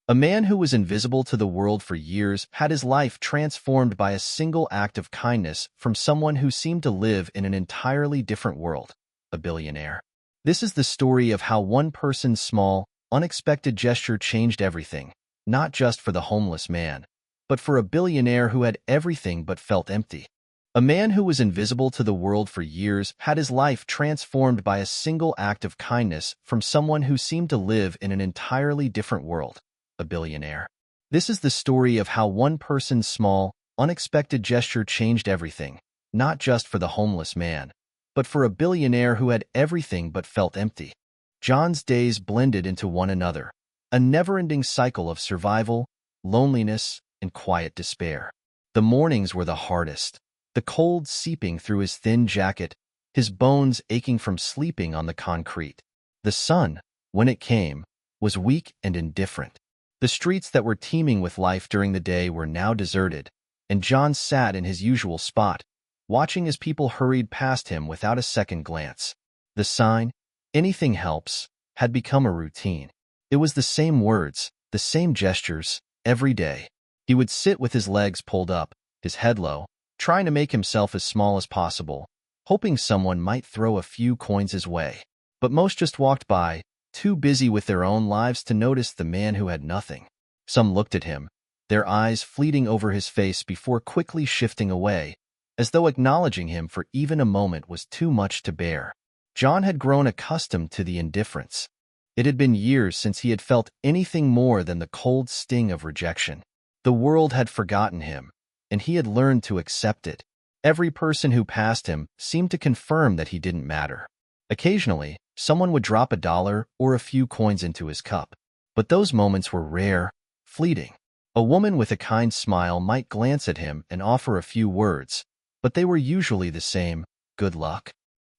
A man who was invisible to the world for years had his life transformed by a single act of kindness from someone who seemed to live in an entirely different world, a billionaire. This is the story of how one person's small, unexpected gesture changed everything, not just for the homeless man, but for a billionaire who had everything but felt empty. A man who was invisible to the world for years had his life transformed by a single act of kindness from someone who seemed to live in an entirely different world, a billionaire. This is the story of how one person's small, unexpected gesture changed everything, not just for the homeless man, but for a billionaire who had everything but felt empty. John's days blended into one another, a never-ending cycle of survival, loneliness, and quiet despair. The mornings were the hardest, the cold seeping through his thin jacket, his bones aching from sleeping on the concrete. The sun, when it came, was weak and indifferent. The streets that were teeming with life during the day were now deserted, and John sat in his usual spot, watching as people hurried past him without a second glance. The sign, "Anything helps," had become a routine. It was the same words, the same gestures, every day. He would sit with his legs pulled up, his head low, trying to make himself as small as possible, hoping someone might throw a few coins his way. But most just walked by, too busy with their own lives to notice the man who had nothing. Some looked at him, their eyes fleeting over his face before quickly shifting away, as though acknowledging him for even a moment was too much to bear. John had grown accustomed to the indifference. It had been years since he had felt anything more than the cold sting of rejection. The world had forgotten him, and he had learned to accept it. Every person who passed him seemed to confirm that he didn't matter. Occasionally, someone would drop $1 or a few coins into his cup. But those moments were rare, fleeting. A woman with a kind smile might glance at him and offer a few words, but they were usually the same, "Good luck."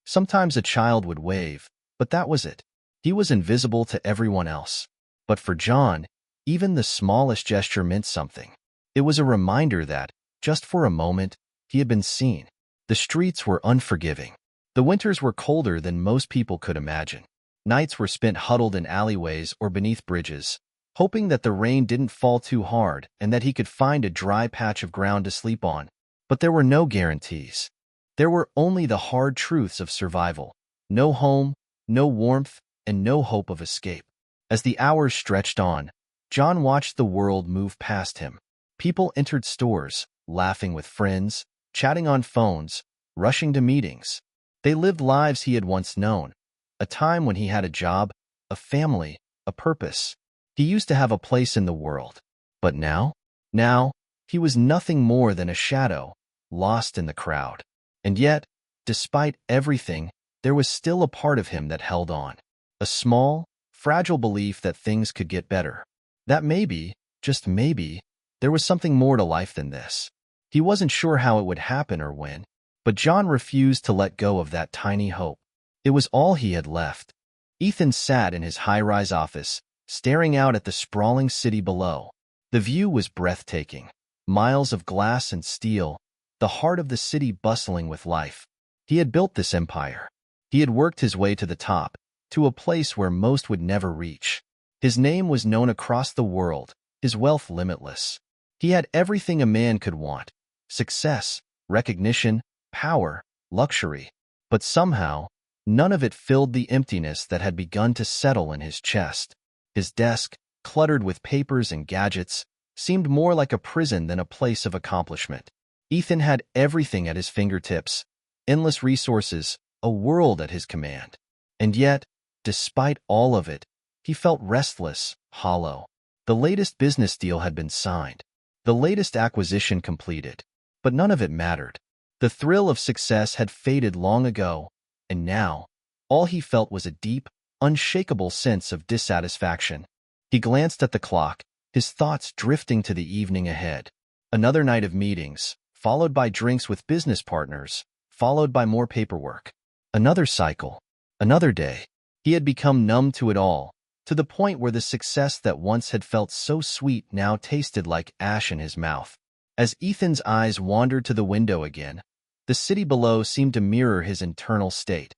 Sometimes a child would wave, but that was it. He was invisible to everyone else. But for John, even the smallest gesture meant something. It was a reminder that, just for a moment, he had been seen. The streets were unforgiving. The winters were colder than most people could imagine. Nights were spent huddled in alleyways or beneath bridges, hoping that the rain didn't fall too hard and that he could find a dry patch of ground to sleep on. But there were no guarantees. There were only the hard truths of survival. No home, no warmth, and no hope of escape. As the hours stretched on, John watched the world move past him. People entered stores, laughing with friends, chatting on phones, rushing to meetings. They lived lives he had once known, a time when he had a job, a family, a purpose. He used to have a place in the world. But now? Now, he was nothing more than a shadow, lost in the crowd. And yet, despite everything, there was still a part of him that held on. A small, fragile belief that things could get better. That maybe, just maybe, there was something more to life than this. He wasn't sure how it would happen or when, but John refused to let go of that tiny hope. It was all he had left. Ethan sat in his high-rise office, staring out at the sprawling city below. The view was breathtaking. Miles of glass and steel, the heart of the city bustling with life. He had built this empire. He had worked his way to the top, to a place where most would never reach. His name was known across the world, his wealth limitless. He had everything a man could want: success, recognition, power, luxury. But somehow, none of it filled the emptiness that had begun to settle in his chest. His desk, cluttered with papers and gadgets, seemed more like a prison than a place of accomplishment. Ethan had everything at his fingertips, endless resources, a world at his command. And yet, despite all of it, he felt restless, hollow. The latest business deal had been signed, the latest acquisition completed, but none of it mattered. The thrill of success had faded long ago, and now, all he felt was a deep, unshakable sense of dissatisfaction. He glanced at the clock, his thoughts drifting to the evening ahead. Another night of meetings, followed by drinks with business partners, followed by more paperwork. Another cycle, another day. He had become numb to it all, to the point where the success that once had felt so sweet now tasted like ash in his mouth. As Ethan's eyes wandered to the window again, the city below seemed to mirror his internal state.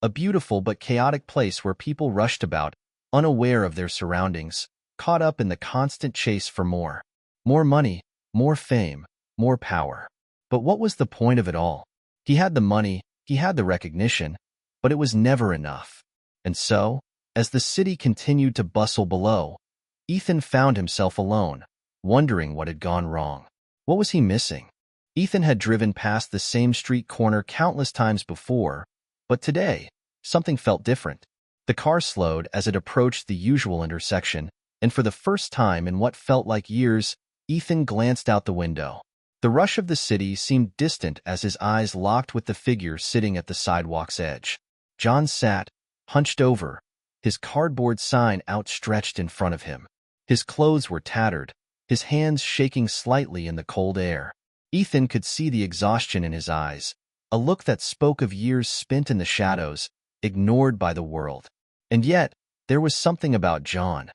A beautiful but chaotic place where people rushed about, unaware of their surroundings, caught up in the constant chase for more. More money, more fame, more power. But what was the point of it all? He had the money, he had the recognition, but it was never enough. And so, as the city continued to bustle below, Ethan found himself alone, wondering what had gone wrong. What was he missing? Ethan had driven past the same street corner countless times before, but today, something felt different. The car slowed as it approached the usual intersection, and for the first time in what felt like years, Ethan glanced out the window. The rush of the city seemed distant as his eyes locked with the figure sitting at the sidewalk's edge. John sat, hunched over, his cardboard sign outstretched in front of him. His clothes were tattered, his hands shaking slightly in the cold air. Ethan could see the exhaustion in his eyes, a look that spoke of years spent in the shadows, ignored by the world. And yet, there was something about John,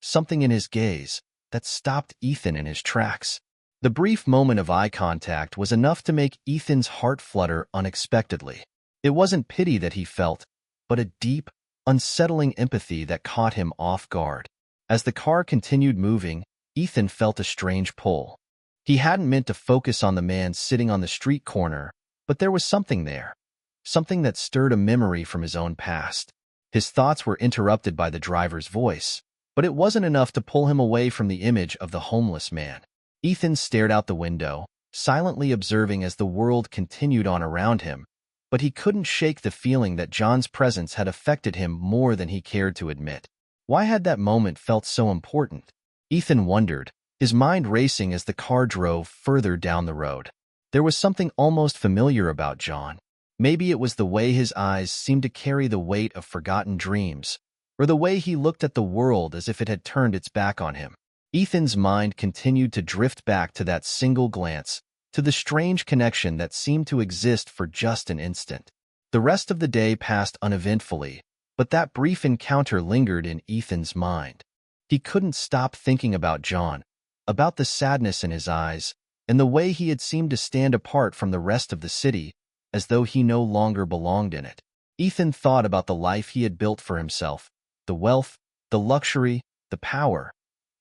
something in his gaze, that stopped Ethan in his tracks. The brief moment of eye contact was enough to make Ethan's heart flutter unexpectedly. It wasn't pity that he felt, but a deep, unsettling empathy that caught him off guard. As the car continued moving, Ethan felt a strange pull. He hadn't meant to focus on the man sitting on the street corner, but there was something there, something that stirred a memory from his own past. His thoughts were interrupted by the driver's voice, but it wasn't enough to pull him away from the image of the homeless man. Ethan stared out the window, silently observing as the world continued on around him, but he couldn't shake the feeling that John's presence had affected him more than he cared to admit. Why had that moment felt so important? Ethan wondered, his mind racing as the car drove further down the road. There was something almost familiar about John. Maybe it was the way his eyes seemed to carry the weight of forgotten dreams, or the way he looked at the world as if it had turned its back on him. Ethan's mind continued to drift back to that single glance, to the strange connection that seemed to exist for just an instant. The rest of the day passed uneventfully, but that brief encounter lingered in Ethan's mind. He couldn't stop thinking about John, about the sadness in his eyes, and the way he had seemed to stand apart from the rest of the city, as though he no longer belonged in it. Ethan thought about the life he had built for himself, the wealth, the luxury, the power,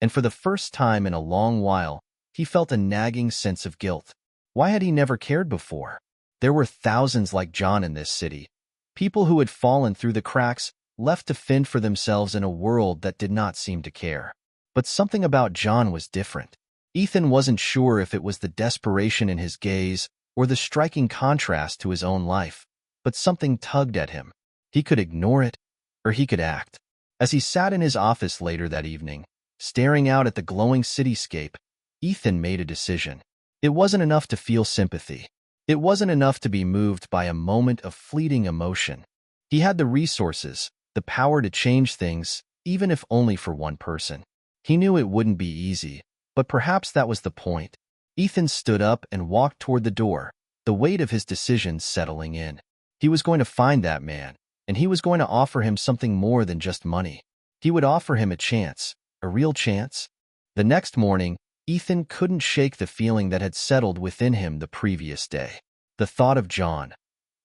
and for the first time in a long while, he felt a nagging sense of guilt. Why had he never cared before? There were thousands like John in this city, people who had fallen through the cracks, left to fend for themselves in a world that did not seem to care. But something about John was different. Ethan wasn't sure if it was the desperation in his gaze or the striking contrast to his own life, but something tugged at him. He could ignore it, or he could act. As he sat in his office later that evening, staring out at the glowing cityscape, Ethan made a decision. It wasn't enough to feel sympathy. It wasn't enough to be moved by a moment of fleeting emotion. He had the resources, the power to change things, even if only for one person. He knew it wouldn't be easy, but perhaps that was the point. Ethan stood up and walked toward the door, the weight of his decision settling in. He was going to find that man, and he was going to offer him something more than just money. He would offer him a chance, a real chance. The next morning, Ethan couldn't shake the feeling that had settled within him the previous day. The thought of John,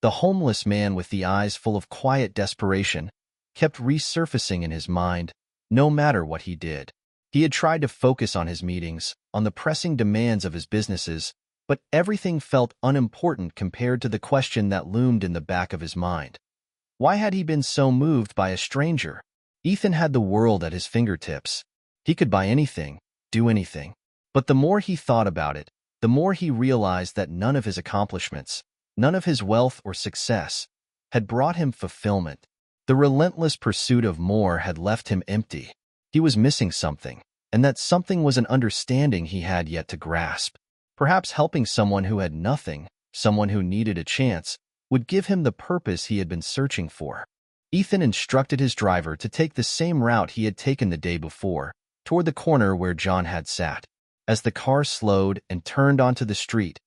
the homeless man with the eyes full of quiet desperation, kept resurfacing in his mind, no matter what he did. He had tried to focus on his meetings, on the pressing demands of his businesses, but everything felt unimportant compared to the question that loomed in the back of his mind. Why had he been so moved by a stranger? Ethan had the world at his fingertips. He could buy anything, do anything. But the more he thought about it, the more he realized that none of his accomplishments, none of his wealth or success, had brought him fulfillment. The relentless pursuit of more had left him empty. He was missing something, and that something was an understanding he had yet to grasp. Perhaps helping someone who had nothing, someone who needed a chance, would give him the purpose he had been searching for. Ethan instructed his driver to take the same route he had taken the day before, toward the corner where John had sat. As the car slowed and turned onto the street,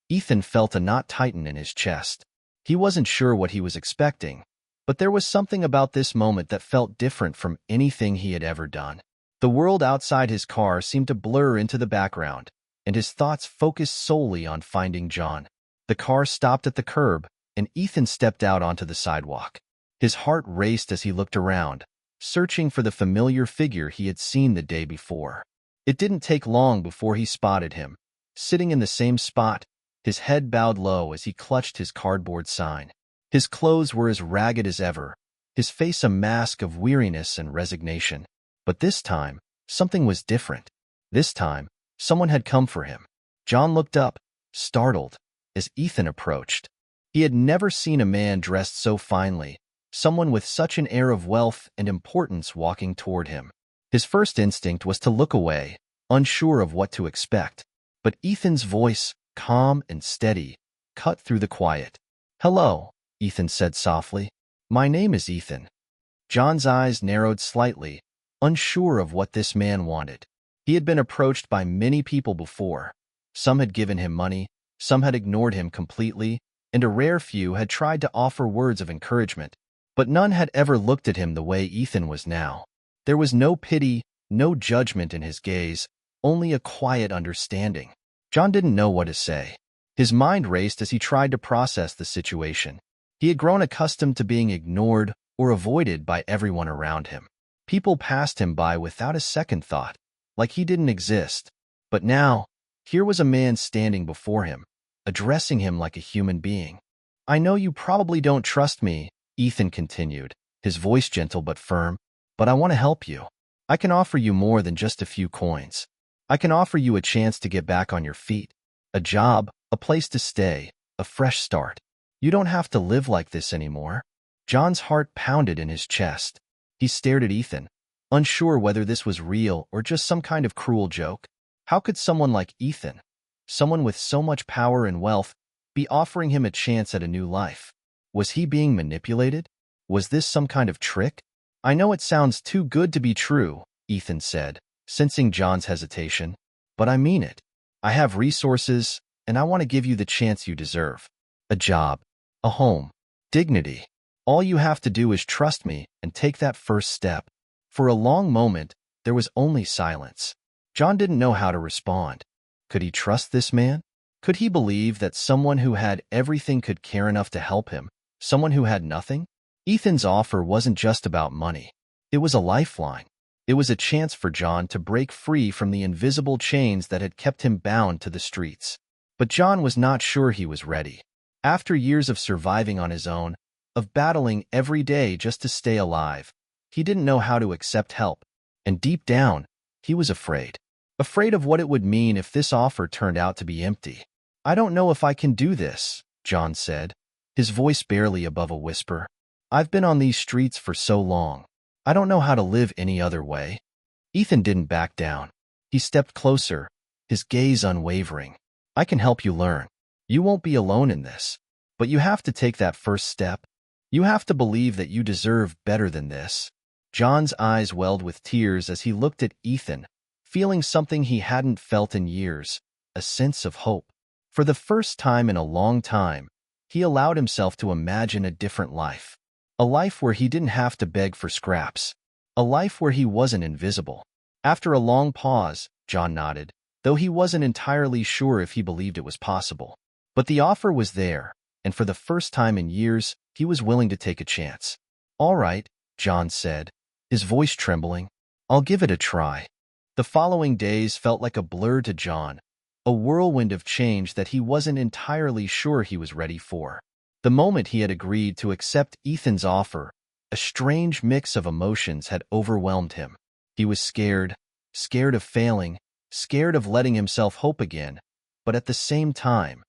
Ethan felt a knot tighten in his chest. He wasn't sure what he was expecting, but there was something about this moment that felt different from anything he had ever done. The world outside his car seemed to blur into the background, and his thoughts focused solely on finding John. The car stopped at the curb, and Ethan stepped out onto the sidewalk. His heart raced as he looked around, searching for the familiar figure he had seen the day before. It didn't take long before he spotted him, sitting in the same spot, his head bowed low as he clutched his cardboard sign. His clothes were as ragged as ever, his face a mask of weariness and resignation. But this time, something was different. This time, someone had come for him. John looked up, startled, as Ethan approached. He had never seen a man dressed so finely, someone with such an air of wealth and importance walking toward him. His first instinct was to look away, unsure of what to expect. But Ethan's voice, calm and steady, cut through the quiet. "Hello," Ethan said softly. "My name is Ethan." John's eyes narrowed slightly, unsure of what this man wanted. He had been approached by many people before. Some had given him money, some had ignored him completely, and a rare few had tried to offer words of encouragement. But none had ever looked at him the way Ethan was now. There was no pity, no judgment in his gaze, only a quiet understanding. John didn't know what to say. His mind raced as he tried to process the situation. He had grown accustomed to being ignored or avoided by everyone around him. People passed him by without a second thought, like he didn't exist. But now, here was a man standing before him, addressing him like a human being. "I know you probably don't trust me," Ethan continued, his voice gentle but firm, "but I want to help you. I can offer you more than just a few coins. I can offer you a chance to get back on your feet, a job, a place to stay, a fresh start. You don't have to live like this anymore." John's heart pounded in his chest. He stared at Ethan, unsure whether this was real or just some kind of cruel joke. How could someone like Ethan, someone with so much power and wealth, be offering him a chance at a new life? Was he being manipulated? Was this some kind of trick? "I know it sounds too good to be true," Ethan said, sensing John's hesitation, "but I mean it. I have resources, and I want to give you the chance you deserve. A job, a home, dignity. All you have to do is trust me and take that first step." For a long moment, there was only silence. John didn't know how to respond. Could he trust this man? Could he believe that someone who had everything could care enough to help him, someone who had nothing? Ethan's offer wasn't just about money. It was a lifeline. It was a chance for John to break free from the invisible chains that had kept him bound to the streets. But John was not sure he was ready. After years of surviving on his own, of battling every day just to stay alive, he didn't know how to accept help. And deep down, he was afraid. Afraid of what it would mean if this offer turned out to be empty. "I don't know if I can do this," John said, his voice barely above a whisper. "I've been on these streets for so long. I don't know how to live any other way." Ethan didn't back down. He stepped closer, his gaze unwavering. "I can help you learn. You won't be alone in this. But you have to take that first step. You have to believe that you deserve better than this." John's eyes welled with tears as he looked at Ethan, feeling something he hadn't felt in years, a sense of hope. For the first time in a long time, he allowed himself to imagine a different life. A life where he didn't have to beg for scraps. A life where he wasn't invisible. After a long pause, John nodded, though he wasn't entirely sure if he believed it was possible. But the offer was there, and for the first time in years, he was willing to take a chance. "All right," John said, his voice trembling. "I'll give it a try." The following days felt like a blur to John, a whirlwind of change that he wasn't entirely sure he was ready for. The moment he had agreed to accept Ethan's offer, a strange mix of emotions had overwhelmed him. He was scared, scared of failing, scared of letting himself hope again, but at the same time,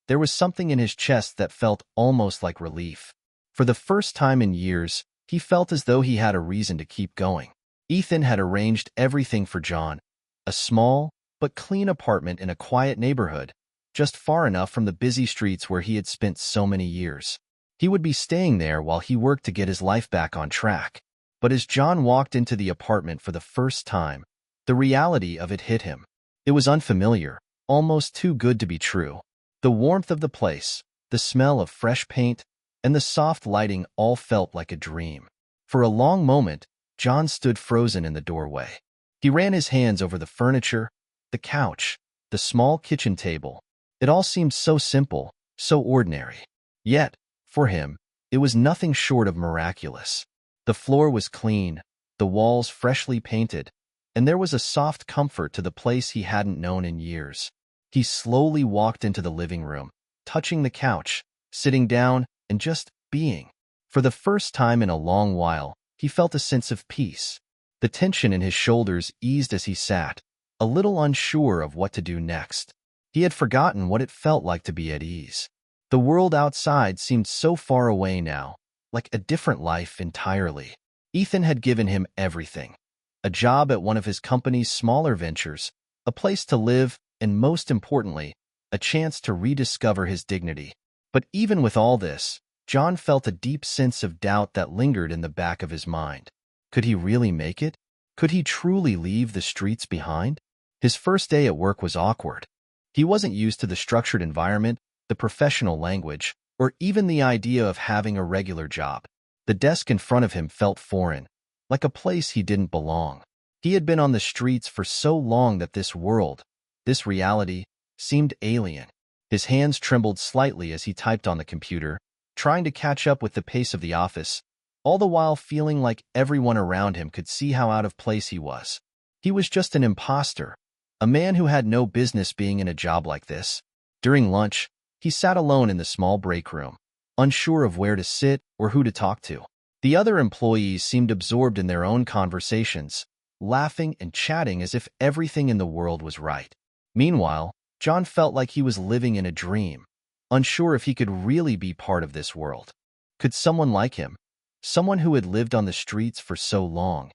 there was something in his chest that felt almost like relief. For the first time in years, he felt as though he had a reason to keep going. Ethan had arranged everything for John, a small but clean apartment in a quiet neighborhood, just far enough from the busy streets where he had spent so many years. He would be staying there while he worked to get his life back on track. But as John walked into the apartment for the first time, the reality of it hit him. It was unfamiliar, almost too good to be true. The warmth of the place, the smell of fresh paint, and the soft lighting all felt like a dream. For a long moment, John stood frozen in the doorway. He ran his hands over the furniture, the couch, the small kitchen table. It all seemed so simple, so ordinary. Yet, for him, it was nothing short of miraculous. The floor was clean, the walls freshly painted, and there was a soft comfort to the place he hadn't known in years. He slowly walked into the living room, touching the couch, sitting down, and just being. For the first time in a long while, he felt a sense of peace. The tension in his shoulders eased as he sat, a little unsure of what to do next. He had forgotten what it felt like to be at ease. The world outside seemed so far away now, like a different life entirely. Ethan had given him everything. A job at one of his company's smaller ventures, a place to live, and most importantly, a chance to rediscover his dignity. But even with all this, John felt a deep sense of doubt that lingered in the back of his mind. Could he really make it? Could he truly leave the streets behind? His first day at work was awkward. He wasn't used to the structured environment, the professional language, or even the idea of having a regular job. The desk in front of him felt foreign, like a place he didn't belong. He had been on the streets for so long that this world, this reality, seemed alien. His hands trembled slightly as he typed on the computer, trying to catch up with the pace of the office, all the while feeling like everyone around him could see how out of place he was. He was just an imposter, a man who had no business being in a job like this. During lunch, he sat alone in the small break room, unsure of where to sit or who to talk to. The other employees seemed absorbed in their own conversations, laughing and chatting as if everything in the world was right. Meanwhile, John felt like he was living in a dream, unsure if he could really be part of this world. Could someone like him, someone who had lived on the streets for so long,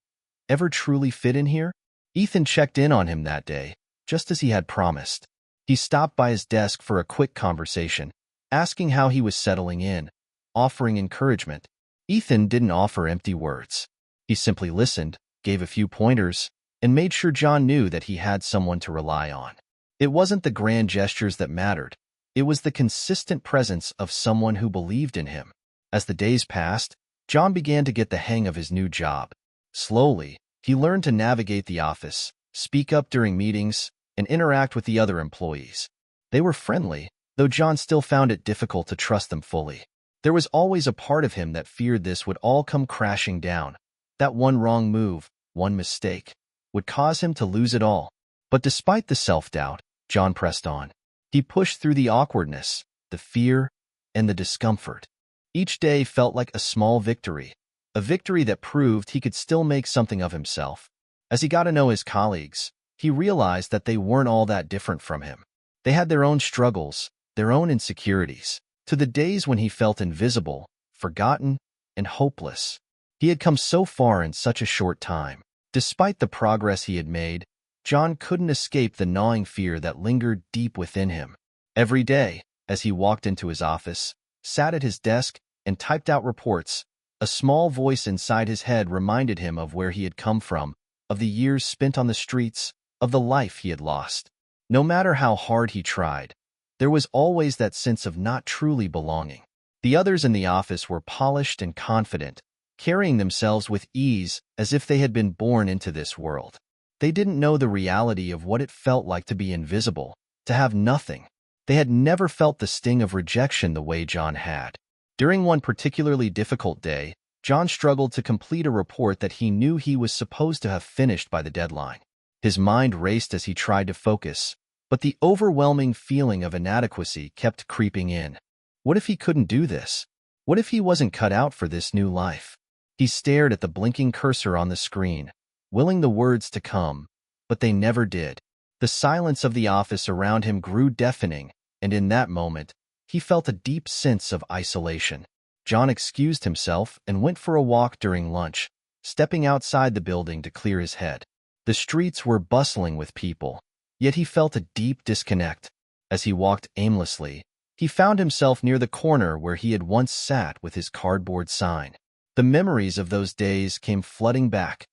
ever truly fit in here? Ethan checked in on him that day, just as he had promised. He stopped by his desk for a quick conversation, asking how he was settling in, offering encouragement. Ethan didn't offer empty words. He simply listened, gave a few pointers, and made sure John knew that he had someone to rely on. It wasn't the grand gestures that mattered. It was the consistent presence of someone who believed in him. As the days passed, John began to get the hang of his new job. Slowly, he learned to navigate the office, speak up during meetings, and interact with the other employees. They were friendly, though John still found it difficult to trust them fully. There was always a part of him that feared this would all come crashing down. That one wrong move, one mistake, would cause him to lose it all. But despite the self-doubt, John pressed on. He pushed through the awkwardness, the fear, and the discomfort. Each day felt like a small victory, a victory that proved he could still make something of himself. As he got to know his colleagues, he realized that they weren't all that different from him. They had their own struggles, their own insecurities. To the days when he felt invisible, forgotten, and hopeless. He had come so far in such a short time. Despite the progress he had made, John couldn't escape the gnawing fear that lingered deep within him. Every day, as he walked into his office, sat at his desk, and typed out reports, a small voice inside his head reminded him of where he had come from, of the years spent on the streets, of the life he had lost. No matter how hard he tried, there was always that sense of not truly belonging. The others in the office were polished and confident, carrying themselves with ease as if they had been born into this world. They didn't know the reality of what it felt like to be invisible, to have nothing. They had never felt the sting of rejection the way John had. During one particularly difficult day, John struggled to complete a report that he knew he was supposed to have finished by the deadline. His mind raced as he tried to focus, but the overwhelming feeling of inadequacy kept creeping in. What if he couldn't do this? What if he wasn't cut out for this new life? He stared at the blinking cursor on the screen, willing the words to come, but they never did. The silence of the office around him grew deafening, and in that moment, he felt a deep sense of isolation. John excused himself and went for a walk during lunch, stepping outside the building to clear his head. The streets were bustling with people, yet he felt a deep disconnect. As he walked aimlessly, he found himself near the corner where he had once sat with his cardboard sign. The memories of those days came flooding back.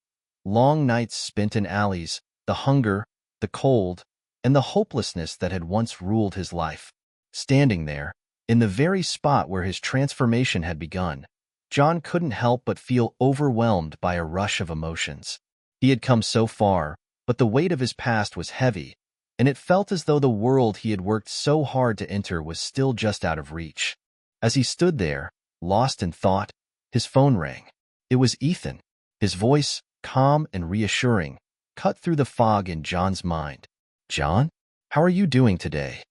Long nights spent in alleys, the hunger, the cold, and the hopelessness that had once ruled his life. Standing there, in the very spot where his transformation had begun, John couldn't help but feel overwhelmed by a rush of emotions. He had come so far, but the weight of his past was heavy, and it felt as though the world he had worked so hard to enter was still just out of reach. As he stood there, lost in thought, his phone rang. It was Ethan. His voice, calm and reassuring, cut through the fog in John's mind. "John, how are you doing today?"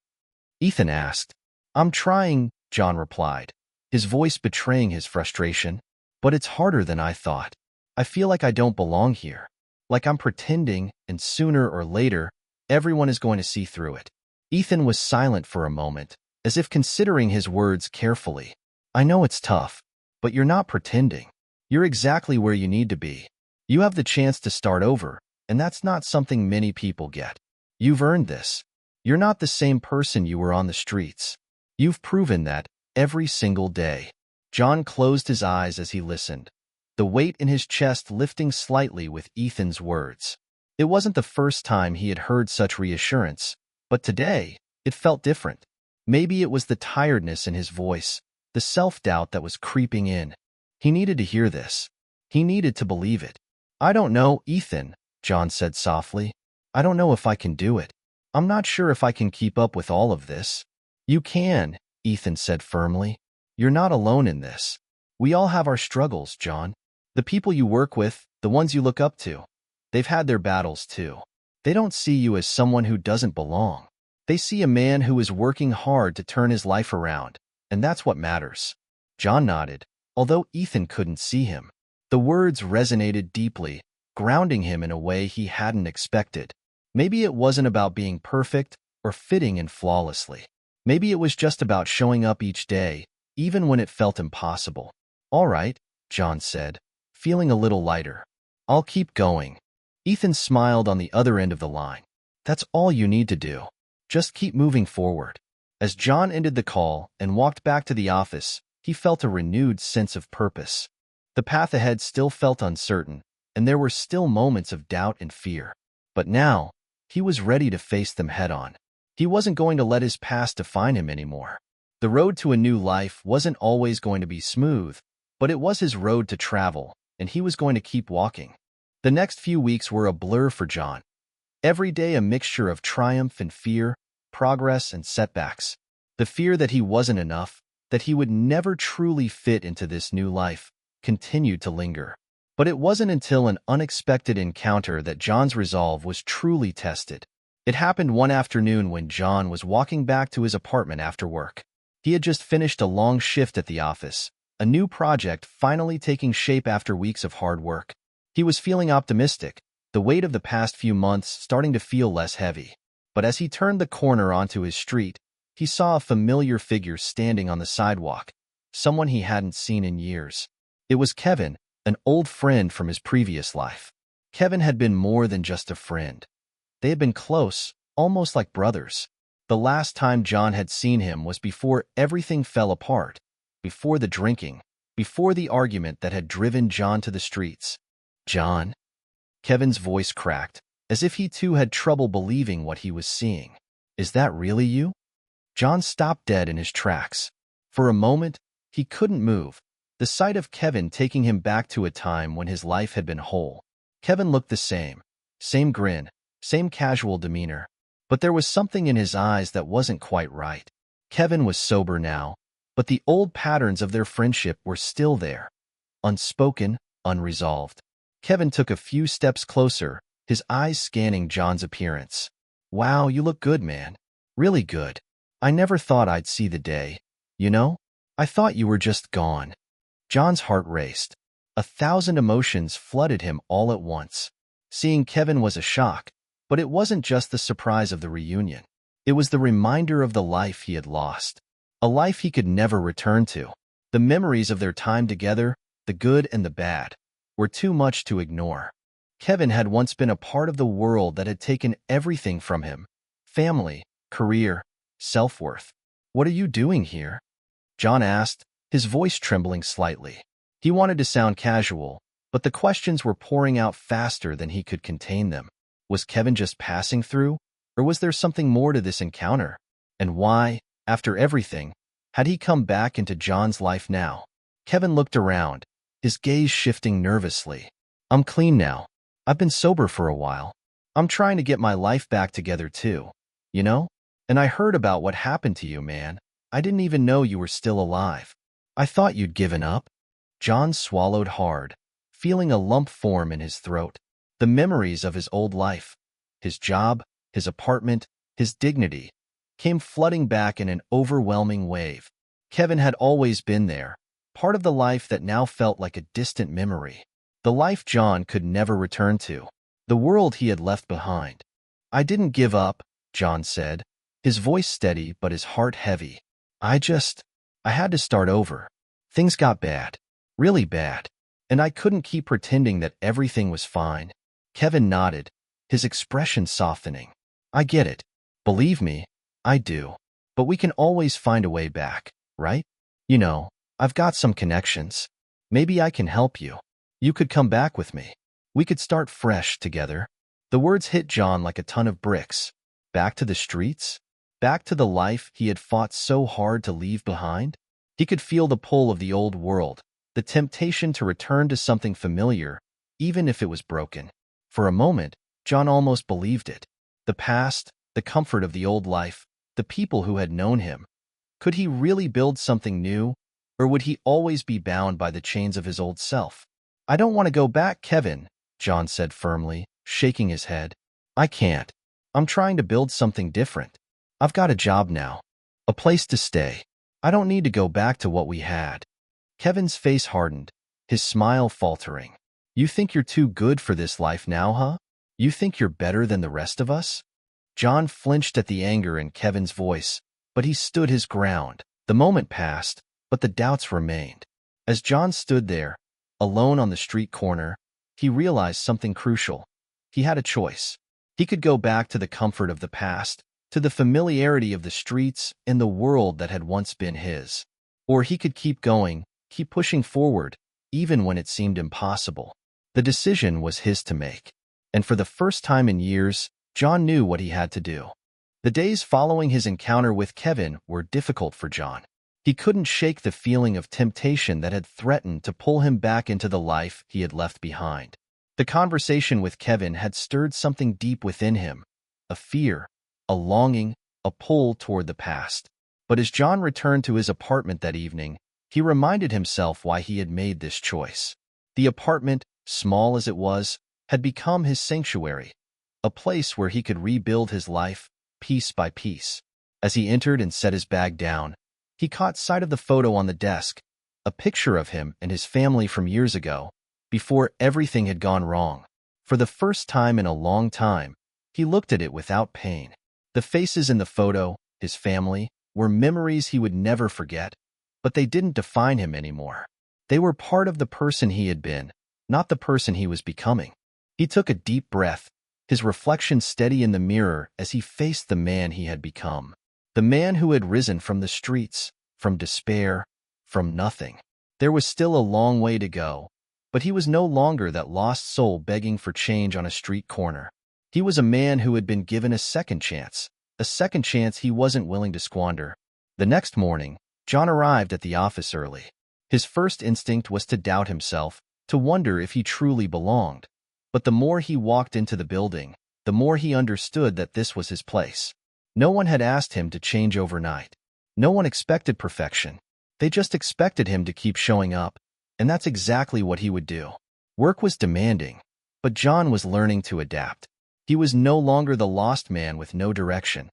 Ethan asked. "I'm trying," John replied, his voice betraying his frustration. "But it's harder than I thought. I feel like I don't belong here. Like I'm pretending, and sooner or later, everyone is going to see through it." Ethan was silent for a moment, as if considering his words carefully. "I know it's tough, but you're not pretending. You're exactly where you need to be. You have the chance to start over, and that's not something many people get. You've earned this. You're not the same person you were on the streets. You've proven that every single day." John closed his eyes as he listened, the weight in his chest lifting slightly with Ethan's words. It wasn't the first time he had heard such reassurance, but today, it felt different. Maybe it was the tiredness in his voice, the self-doubt that was creeping in. He needed to hear this. He needed to believe it. "I don't know, Ethan," John said softly. "I don't know if I can do it. I'm not sure if I can keep up with all of this." "You can," Ethan said firmly. "You're not alone in this. We all have our struggles, John. The people you work with, the ones you look up to, they've had their battles too. They don't see you as someone who doesn't belong. They see a man who is working hard to turn his life around, and that's what matters." John nodded, although Ethan couldn't see him. The words resonated deeply, grounding him in a way he hadn't expected. Maybe it wasn't about being perfect or fitting in flawlessly. Maybe it was just about showing up each day, even when it felt impossible. "All right," John said, feeling a little lighter. "I'll keep going." Ethan smiled on the other end of the line. "That's all you need to do. Just keep moving forward." As John ended the call and walked back to the office, he felt a renewed sense of purpose. The path ahead still felt uncertain, and there were still moments of doubt and fear. But now, he was ready to face them head-on. He wasn't going to let his past define him anymore. The road to a new life wasn't always going to be smooth, but it was his road to travel, and he was going to keep walking. The next few weeks were a blur for John. Every day a mixture of triumph and fear, progress and setbacks. The fear that he wasn't enough, that he would never truly fit into this new life, continued to linger. But it wasn't until an unexpected encounter that John's resolve was truly tested. It happened one afternoon when John was walking back to his apartment after work. He had just finished a long shift at the office, a new project finally taking shape after weeks of hard work. He was feeling optimistic, the weight of the past few months starting to feel less heavy. But as he turned the corner onto his street, he saw a familiar figure standing on the sidewalk, someone he hadn't seen in years. It was Kevin, an old friend from his previous life. Kevin had been more than just a friend. They had been close, almost like brothers. The last time John had seen him was before everything fell apart, before the drinking, before the argument that had driven John to the streets. "John?" Kevin's voice cracked, as if he too had trouble believing what he was seeing. "Is that really you?" John stopped dead in his tracks. For a moment, he couldn't move, the sight of Kevin taking him back to a time when his life had been whole. Kevin looked the same grin, same casual demeanor, but there was something in his eyes that wasn't quite right. Kevin was sober now, but the old patterns of their friendship were still there, unspoken, unresolved. Kevin took a few steps closer, his eyes scanning John's appearance. "Wow, you look good, man. Really good. I never thought I'd see the day. You know, I thought you were just gone." John's heart raced. 1,000 emotions flooded him all at once. Seeing Kevin was a shock, but it wasn't just the surprise of the reunion. It was the reminder of the life he had lost, a life he could never return to. The memories of their time together, the good and the bad, were too much to ignore. Kevin had once been a part of the world that had taken everything from him: family, career, self-worth. "What are you doing here?" John asked, his voice trembling slightly. He wanted to sound casual, but the questions were pouring out faster than he could contain them. Was Kevin just passing through, or was there something more to this encounter? And why, after everything, had he come back into John's life now? Kevin looked around, his gaze shifting nervously. "I'm clean now. I've been sober for a while. I'm trying to get my life back together too, you know? And I heard about what happened to you, man. I didn't even know you were still alive. I thought you'd given up." John swallowed hard, feeling a lump form in his throat. The memories of his old life, his job, his apartment, his dignity, came flooding back in an overwhelming wave. Kevin had always been there, part of the life that now felt like a distant memory. The life John could never return to. The world he had left behind. "I didn't give up," John said, his voice steady but his heart heavy. I had to start over. Things got bad. Really bad. And I couldn't keep pretending that everything was fine." Kevin nodded, his expression softening. "I get it. Believe me, I do. But we can always find a way back, right? You know, I've got some connections. Maybe I can help you. You could come back with me. We could start fresh together." The words hit John like a ton of bricks. Back to the streets? Back to the life he had fought so hard to leave behind? He could feel the pull of the old world, the temptation to return to something familiar, even if it was broken. For a moment, John almost believed it. The past, the comfort of the old life, the people who had known him. Could he really build something new, or would he always be bound by the chains of his old self? "I don't want to go back, Kevin," John said firmly, shaking his head. "I can't. I'm trying to build something different. I've got a job now, a place to stay. I don't need to go back to what we had." Kevin's face hardened, his smile faltering. "You think you're too good for this life now, huh? You think you're better than the rest of us?" John flinched at the anger in Kevin's voice, but he stood his ground. The moment passed, but the doubts remained. As John stood there, alone on the street corner, he realized something crucial. He had a choice. He could go back to the comfort of the past, to the familiarity of the streets and the world that had once been his. Or he could keep going, keep pushing forward, even when it seemed impossible. The decision was his to make. And for the first time in years, John knew what he had to do. The days following his encounter with Kevin were difficult for John. He couldn't shake the feeling of temptation that had threatened to pull him back into the life he had left behind. The conversation with Kevin had stirred something deep within him, a fear, a longing, a pull toward the past. But as John returned to his apartment that evening, he reminded himself why he had made this choice. The apartment, small as it was, had become his sanctuary, a place where he could rebuild his life, piece by piece. As he entered and set his bag down, he caught sight of the photo on the desk, a picture of him and his family from years ago, before everything had gone wrong. For the first time in a long time, he looked at it without pain. The faces in the photo, his family, were memories he would never forget, but they didn't define him anymore. They were part of the person he had been, not the person he was becoming. He took a deep breath, his reflection steady in the mirror as he faced the man he had become. The man who had risen from the streets, from despair, from nothing. There was still a long way to go, but he was no longer that lost soul begging for change on a street corner. He was a man who had been given a second chance he wasn't willing to squander. The next morning, John arrived at the office early. His first instinct was to doubt himself, to wonder if he truly belonged. But the more he walked into the building, the more he understood that this was his place. No one had asked him to change overnight. No one expected perfection. They just expected him to keep showing up, and that's exactly what he would do. Work was demanding, but John was learning to adapt. He was no longer the lost man with no direction.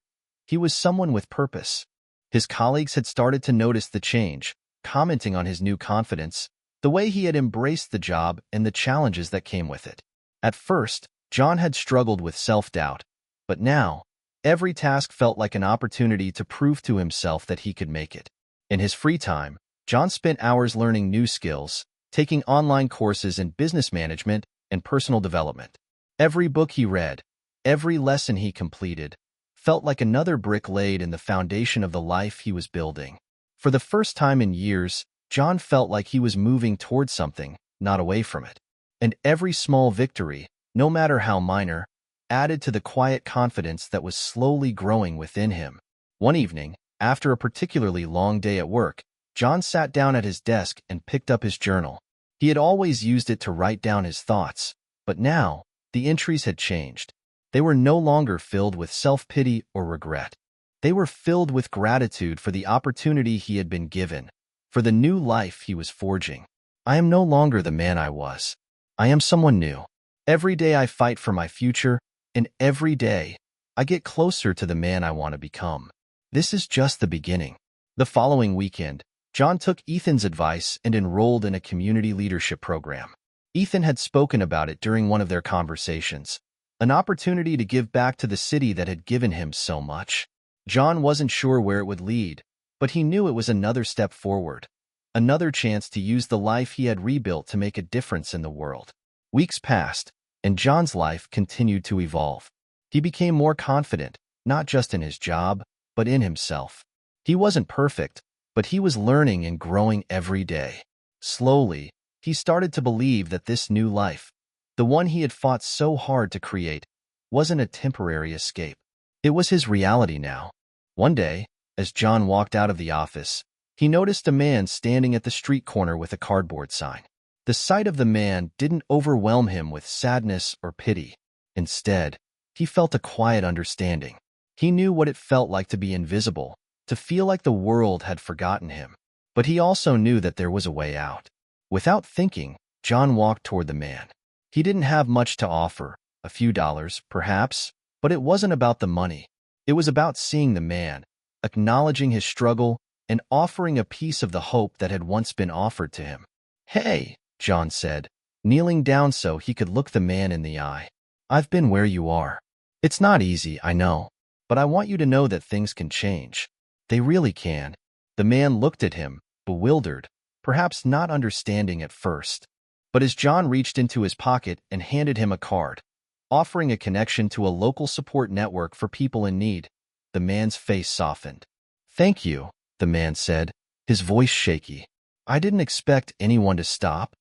He was someone with purpose. His colleagues had started to notice the change, commenting on his new confidence, the way he had embraced the job and the challenges that came with it. At first, John had struggled with self-doubt, but now, every task felt like an opportunity to prove to himself that he could make it. In his free time, John spent hours learning new skills, taking online courses in business management and personal development. Every book he read, every lesson he completed, felt like another brick laid in the foundation of the life he was building. For the first time in years, John felt like he was moving towards something, not away from it. And every small victory, no matter how minor, added to the quiet confidence that was slowly growing within him. One evening, after a particularly long day at work, John sat down at his desk and picked up his journal. He had always used it to write down his thoughts, but now, the entries had changed. They were no longer filled with self-pity or regret. They were filled with gratitude for the opportunity he had been given, for the new life he was forging. "I am no longer the man I was. I am someone new. Every day I fight for my future, and every day I get closer to the man I want to become. This is just the beginning. The following weekend, John took Ethan's advice and enrolled in a community leadership program. Ethan had spoken about it during one of their conversations, an opportunity to give back to the city that had given him so much. John wasn't sure where it would lead, but he knew it was another step forward, another chance to use the life he had rebuilt to make a difference in the world. Weeks passed, and John's life continued to evolve. He became more confident, not just in his job, but in himself. He wasn't perfect, but he was learning and growing every day. Slowly, he started to believe that this new life, the one he had fought so hard to create, wasn't a temporary escape. It was his reality now. One day, as John walked out of the office, he noticed a man standing at the street corner with a cardboard sign. The sight of the man didn't overwhelm him with sadness or pity. Instead, he felt a quiet understanding. He knew what it felt like to be invisible, to feel like the world had forgotten him. But he also knew that there was a way out. Without thinking, John walked toward the man. He didn't have much to offer, a few dollars, perhaps, but it wasn't about the money. It was about seeing the man, acknowledging his struggle, and offering a piece of the hope that had once been offered to him. "Hey," John said, kneeling down so he could look the man in the eye. "I've been where you are. It's not easy, I know, but I want you to know that things can change. They really can." The man looked at him, bewildered, perhaps not understanding at first. But as John reached into his pocket and handed him a card, offering a connection to a local support network for people in need, the man's face softened. "Thank you," the man said, his voice shaky. "I didn't expect anyone to stop."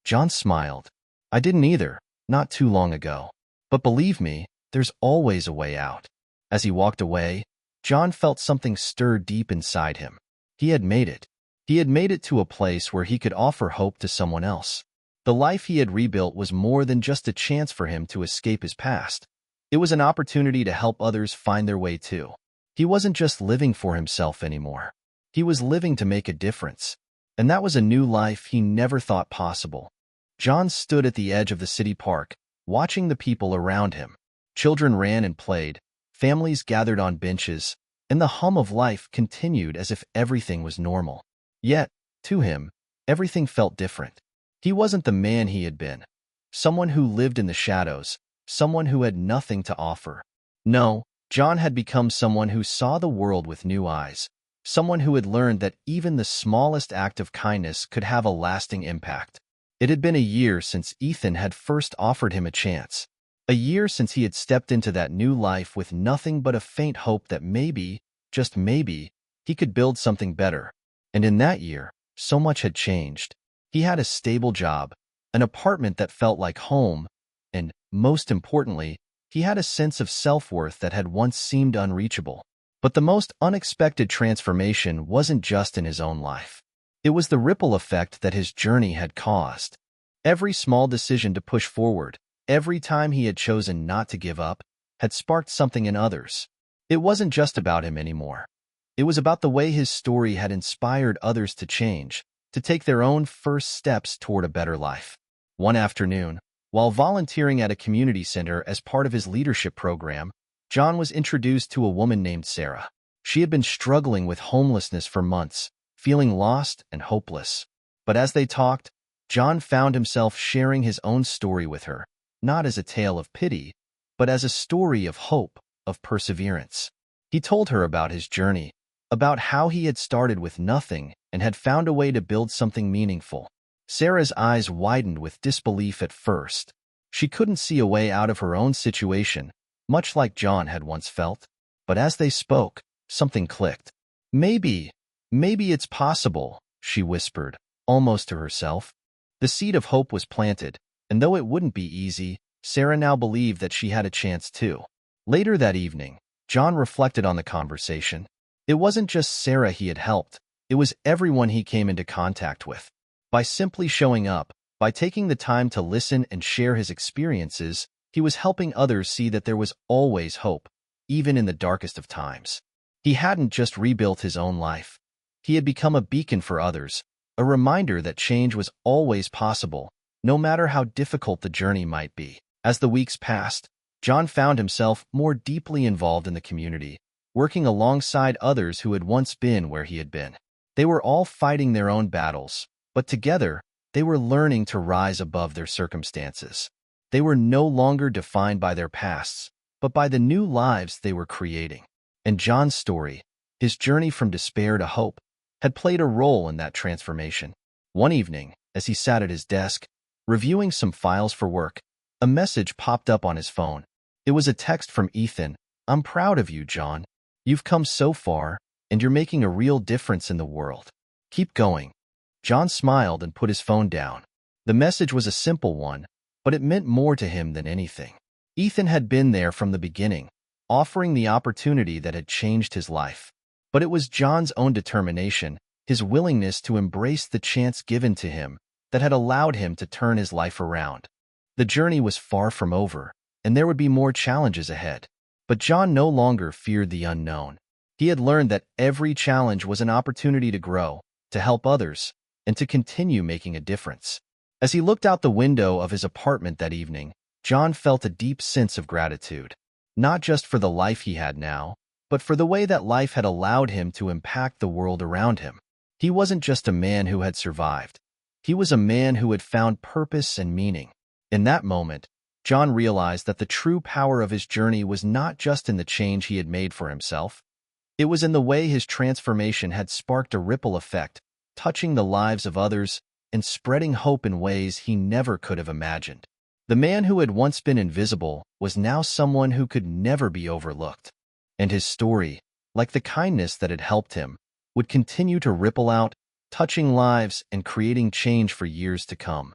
John smiled. "I didn't either, not too long ago. But believe me, there's always a way out." As he walked away, John felt something stir deep inside him. He had made it. He had made it to a place where he could offer hope to someone else. The life he had rebuilt was more than just a chance for him to escape his past. It was an opportunity to help others find their way too. He wasn't just living for himself anymore. He was living to make a difference. And that was a new life he never thought possible. John stood at the edge of the city park, watching the people around him. Children ran and played, families gathered on benches, and the hum of life continued as if everything was normal. Yet, to him, everything felt different. He wasn't the man he had been, someone who lived in the shadows, someone who had nothing to offer. No, John had become someone who saw the world with new eyes, someone who had learned that even the smallest act of kindness could have a lasting impact. It had been a year since Ethan had first offered him a chance, a year since he had stepped into that new life with nothing but a faint hope that maybe, just maybe, he could build something better. And in that year, so much had changed. He had a stable job, an apartment that felt like home, and, most importantly, he had a sense of self-worth that had once seemed unreachable. But the most unexpected transformation wasn't just in his own life. It was the ripple effect that his journey had caused. Every small decision to push forward, every time he had chosen not to give up, had sparked something in others. It wasn't just about him anymore. It was about the way his story had inspired others to change, to take their own first steps toward a better life. One afternoon, while volunteering at a community center as part of his leadership program, John was introduced to a woman named Sarah. She had been struggling with homelessness for months, feeling lost and hopeless. But as they talked, John found himself sharing his own story with her, not as a tale of pity, but as a story of hope, of perseverance. He told her about his journey, about how he had started with nothing and had found a way to build something meaningful. Sarah's eyes widened with disbelief at first. She couldn't see a way out of her own situation, much like John had once felt. But as they spoke, something clicked. Maybe it's possible," she whispered, almost to herself. The seed of hope was planted, and though it wouldn't be easy, Sarah now believed that she had a chance too. Later that evening, John reflected on the conversation. It wasn't just Sarah he had helped, it was everyone he came into contact with. By simply showing up, by taking the time to listen and share his experiences, he was helping others see that there was always hope, even in the darkest of times. He hadn't just rebuilt his own life. He had become a beacon for others, a reminder that change was always possible, no matter how difficult the journey might be. As the weeks passed, John found himself more deeply involved in the community, working alongside others who had once been where he had been. They were all fighting their own battles, but together, they were learning to rise above their circumstances. They were no longer defined by their pasts, but by the new lives they were creating. And John's story, his journey from despair to hope, had played a role in that transformation. One evening, as he sat at his desk, reviewing some files for work, a message popped up on his phone. It was a text from Ethan. "I'm proud of you, John. You've come so far, and you're making a real difference in the world. Keep going." John smiled and put his phone down. The message was a simple one, but it meant more to him than anything. Ethan had been there from the beginning, offering the opportunity that had changed his life. But it was John's own determination, his willingness to embrace the chance given to him, that had allowed him to turn his life around. The journey was far from over, and there would be more challenges ahead. But John no longer feared the unknown. He had learned that every challenge was an opportunity to grow, to help others, and to continue making a difference. As he looked out the window of his apartment that evening, John felt a deep sense of gratitude, not just for the life he had now, but for the way that life had allowed him to impact the world around him. He wasn't just a man who had survived. He was a man who had found purpose and meaning. In that moment, John realized that the true power of his journey was not just in the change he had made for himself. It was in the way his transformation had sparked a ripple effect, touching the lives of others and spreading hope in ways he never could have imagined. The man who had once been invisible was now someone who could never be overlooked. And his story, like the kindness that had helped him, would continue to ripple out, touching lives and creating change for years to come.